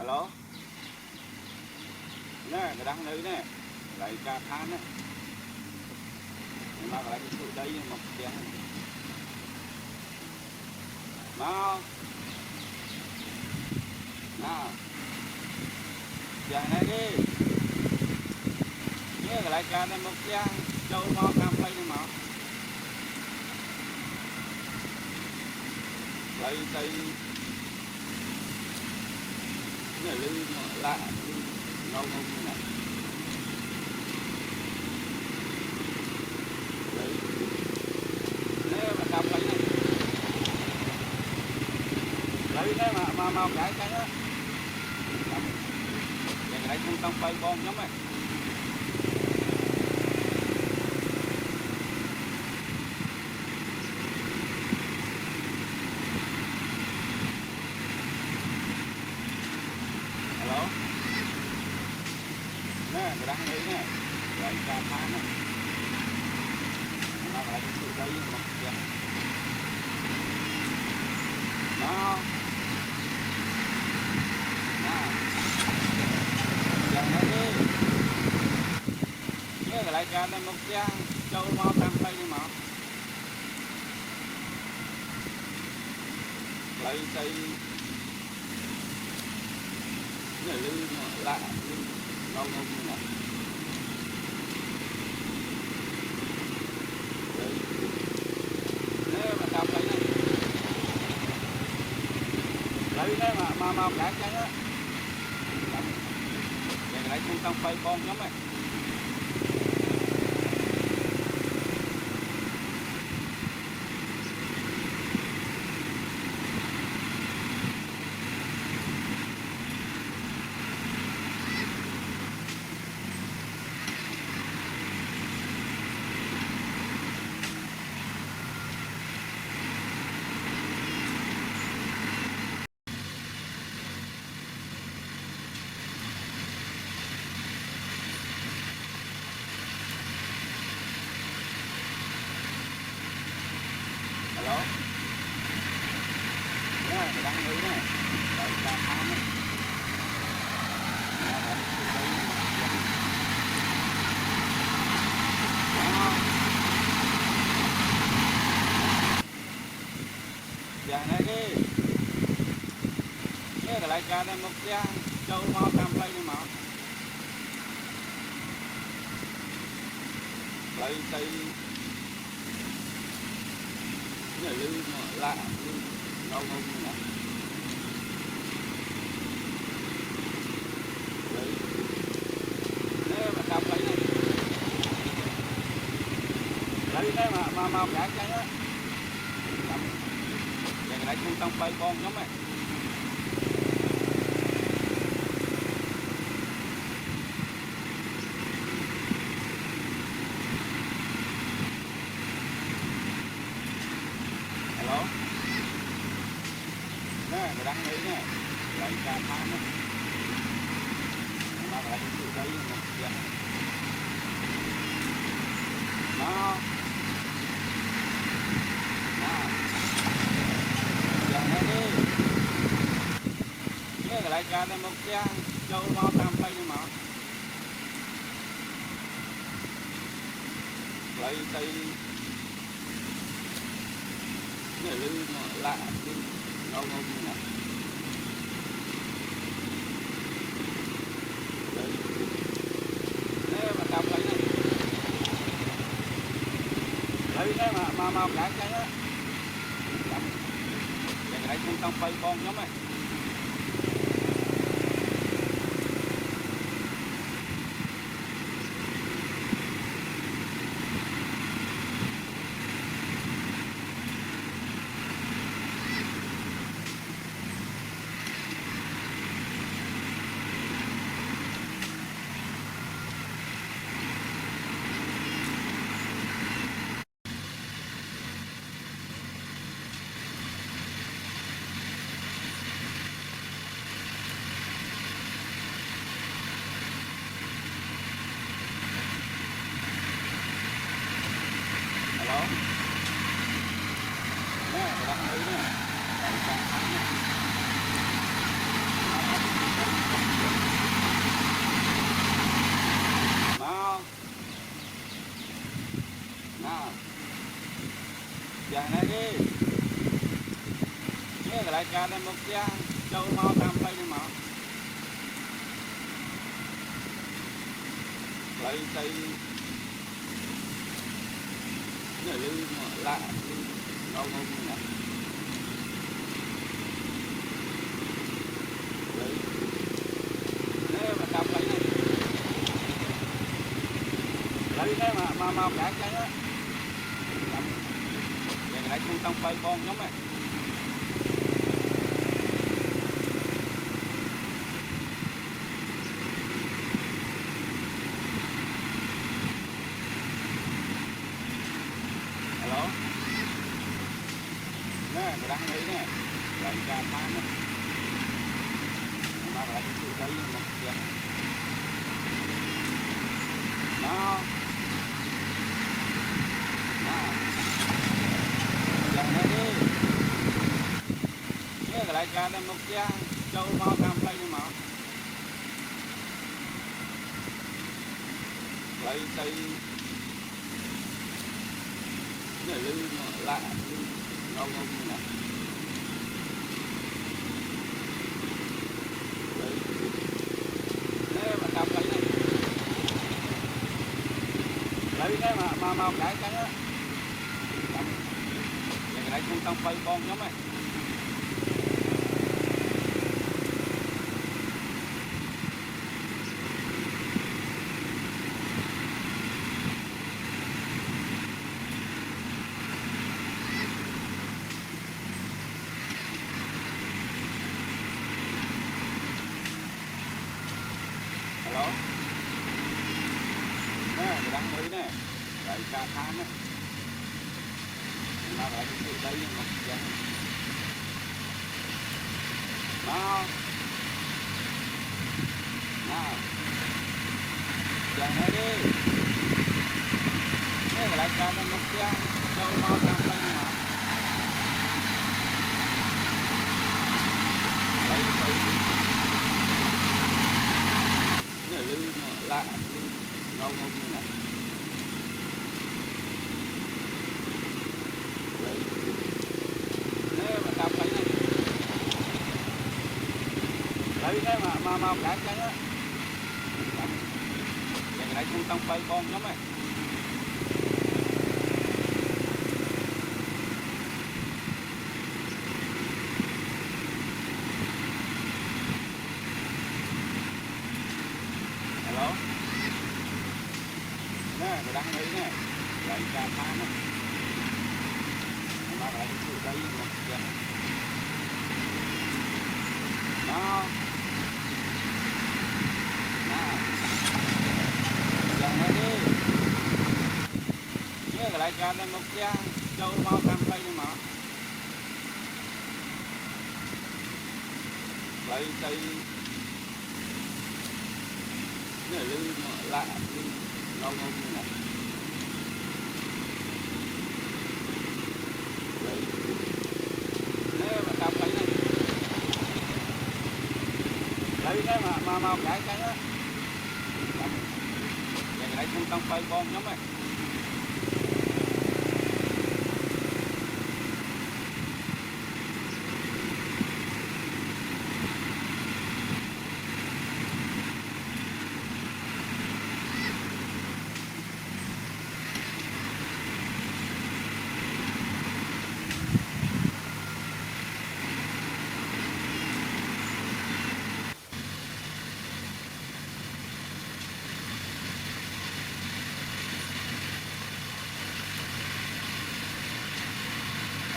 alo nè cái đăng nơi nè lại cà than nè mà lại cái tụi đây một tiếng mau nào dạng này đi nhớ lại cà này một tiếng châu mau cam play đi mà lấy tay này lưng lạ ngâu ngâu như này đấy nếu mà cầm lấy này lấy cái mà cái đó cái khôngต้องbay con nhóm này alo nè cái đăng đây nè lại cà than nè nó lại cái tụi đây một tiếng đó dạng này đi nhớ lại cà này một tiếng châu mau cam play đi mà lấy tay này lưng lạ ngâu ngâu như này đấy nếu mà cầm lấy này lấy cái mà cái đó cái này khôngต้องbay con nhóm này alo nè cái đăng đây nè lại cà than nè dạng này đi nhớ lại cà này một tiếng châu mau cam play đi mà lấy tay này lưng lạ ngâu ngâu như này đấy nếu mà cầm lấy này lấy cái mà cái đó cái này khôngต้องbay con nhóm này alo nè cái đăng đây nè lại cà than nè nó lại cái tụi đây một tiếng đó dạng này đi nhớ lại cà này một tiếng châu mau cam play đi mà lấy tay này lưng lạ ngâu ngâu như này đấy nếu mà cầm lấy này lấy cái mà cái đó cái này khôngต้องbay con nhóm này ការដែលមកផ្ទះចូលមកតាមផ្លូវនេះមកផ្លូវទៅនេះលឺមកឡាក់នៅនោះណាផ្លូវនេះមកតាមផ្លូវនេះផ្លូវនេះមកកាច់ចឹងណាយ៉ាងไรខ្ញុំต้องបើបងខ្ញុំហ៎nè cái đăng đấy nè lại cà phá nè nó lại cái chữ đấy một kìa đó lần này đi cái lại cà đây một kìa châu mau làm đây nhưng mà lại tay cái lư lạ đâu không nè thế mà cầm lấy này lấy cái mà cái trắng á cái này khôngต้องbay con nhóm này đó nè cái đăng mới nè lại cà phá nè nó lại cái đây một cái đó nào dàn đây đi cái lại cà nó một cái đâu mau làm đây mà lạ lâu không như này thế mà cầm lấy này lấy cái mà cái trắng á cái này khôngต้องbay con nhóm này nè cái đăng đấy nè lại cà phá nè nó lại cái chữ đây một kìa đó dàn đây đi cái lại cà đây một kìa châu mau làm đây nhưng mà lấy tay cái lư lạ lâu không nè thế mà cầm lấy này lấy cái mà cái trắng á cái này khôngต้องbay con nhóm này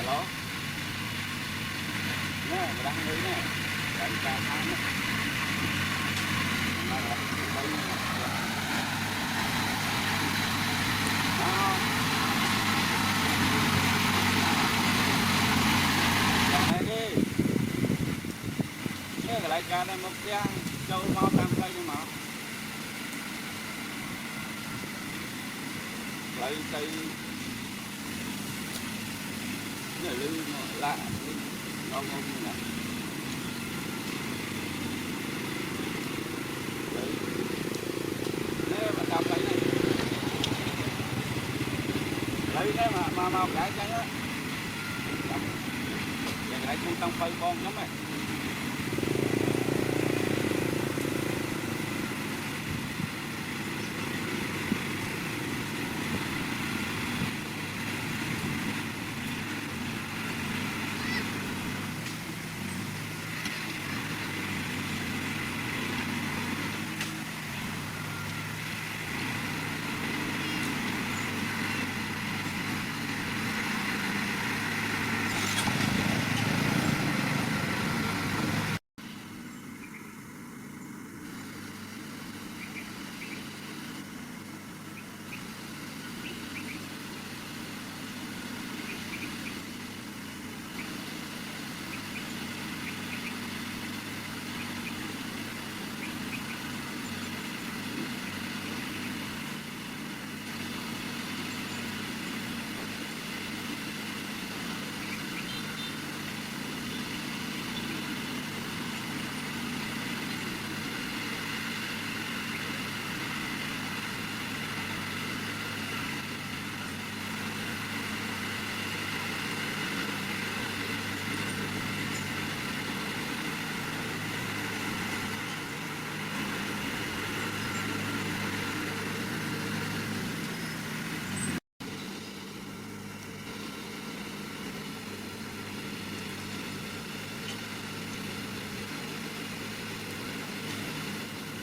đó nè cái đăng đấy nè lại cà phá nè nó lại cái chữ đây một kìa đó dàn đây đi cái lại cà đây một kìa châu mau làm đây nhưng mà lấy tay cái lư lạ lâu không nè thế mà cầm lấy này lấy cái mà cái trắng á cái này không tăng phay con lắm này.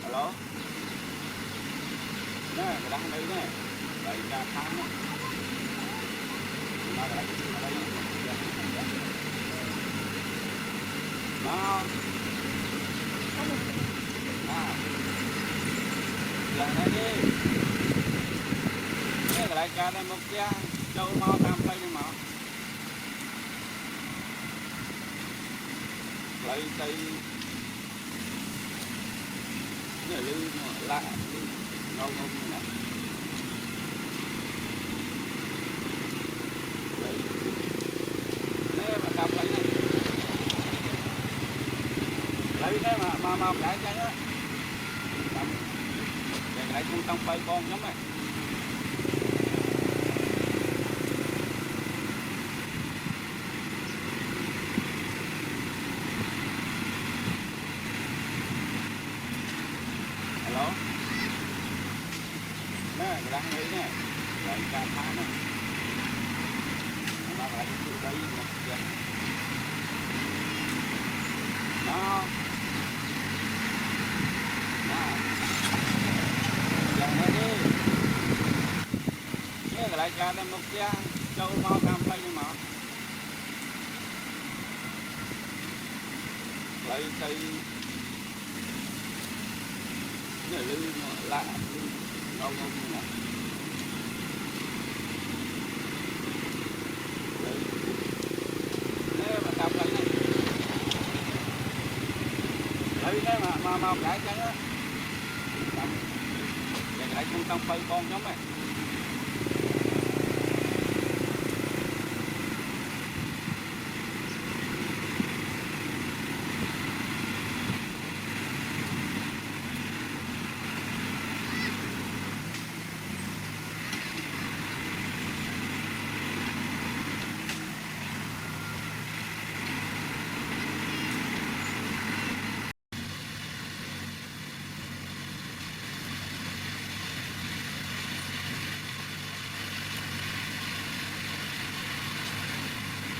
Alo. Nè, cái đang đây nè. Đây ra tháng đó. Nó lại ở đây. Đó. À. Lần này đi. Cái lại cả đây một kia. Châu mau tam tay đi mà. Lấy tay. Cái lư lạ ngon ngon nè. Nè mà cầm lấy này. Lấy cái mà lại cho nó. Để lại con tông bay con giống này. Alo. Nè, cái đang đây nè. Lại ra tháng đó. Nó lại cái đây một giờ. Đó. Đó. Giờ này đi. Cái lại ra đây một giờ. Châu mau tam tay đi mà. Lấy tay. Cái lư lạ ngon ngon nè. Nè mà cầm lấy này. Lấy cái mà lại cho nó. Để lại con tông bay con giống này.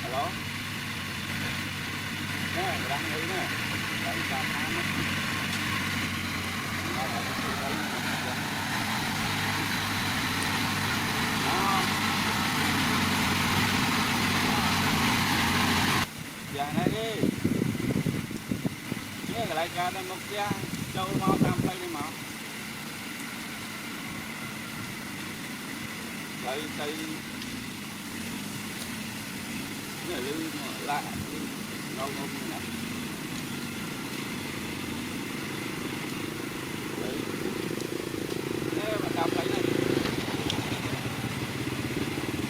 Alo. Nè, cái đang đây nè. Đây ra tháng đó. Nó lại cái đây. Đó. Giờ này đi. Cái lại ra đây một kia. Châu mau tam tay đi mà. Lấy tay. Cái lư lạ ngon ngon nè. Nè mà cầm lấy này.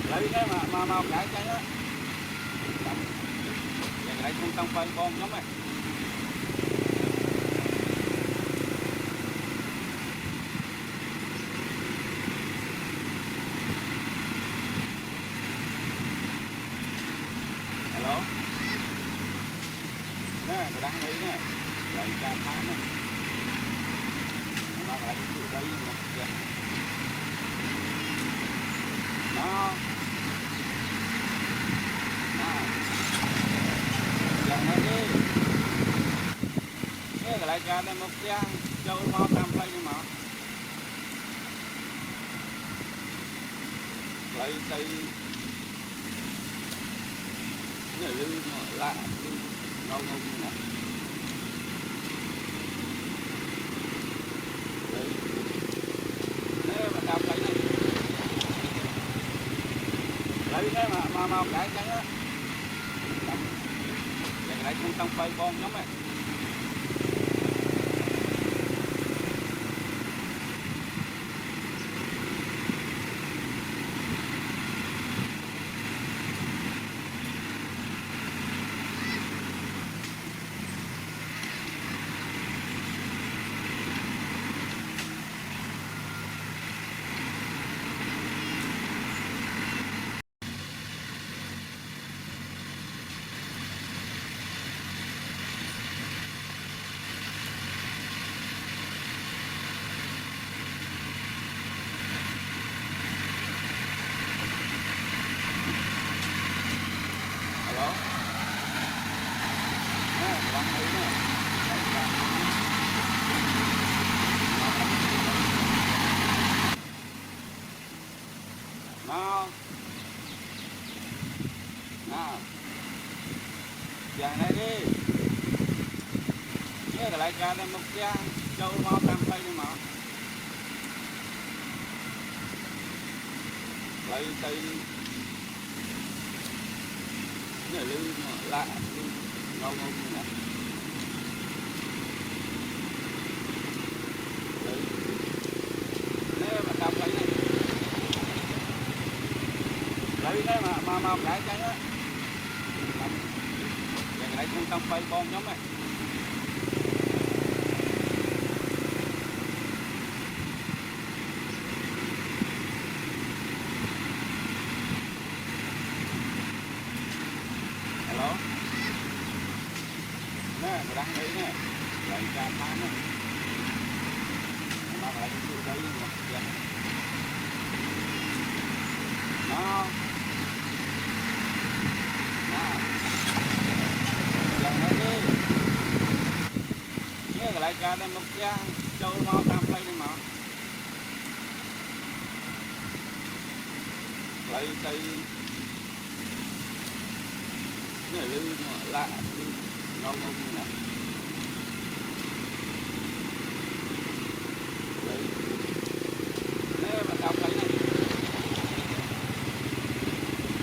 Lấy cái mà lại cho nó. Để lại con tông bay con giống này. Alo. lại ca phá nó lại từ đây một giờ nó giờ nó đi cái lại ca đây một giờ châu mau tam play nhưng mà lại tay này lư lạ nó không nè đấy mà đạp lại này lấy thế mà cái trắng á lại không tăng phơi con giống này nó giờ này đi cái lại ca đây một cha châu mau tam play nhưng mà lại tay này lư lạ ngon ngon nè đấy mà đạp lại này lấy thế mà cái trắng á lại không tăng phơi con giống này hello nè mình đang thấy nè lại ca phá nè nó lại từ đây một giờ nó giờ nó đi cái lại ca đây một cha châu mau tam play đi mà lại tay này lư lạ ngon ngon nè đấy mà đạp lại này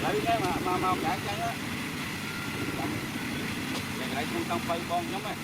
lấy thế mà cái trắng á lại không tăng phơi con giống này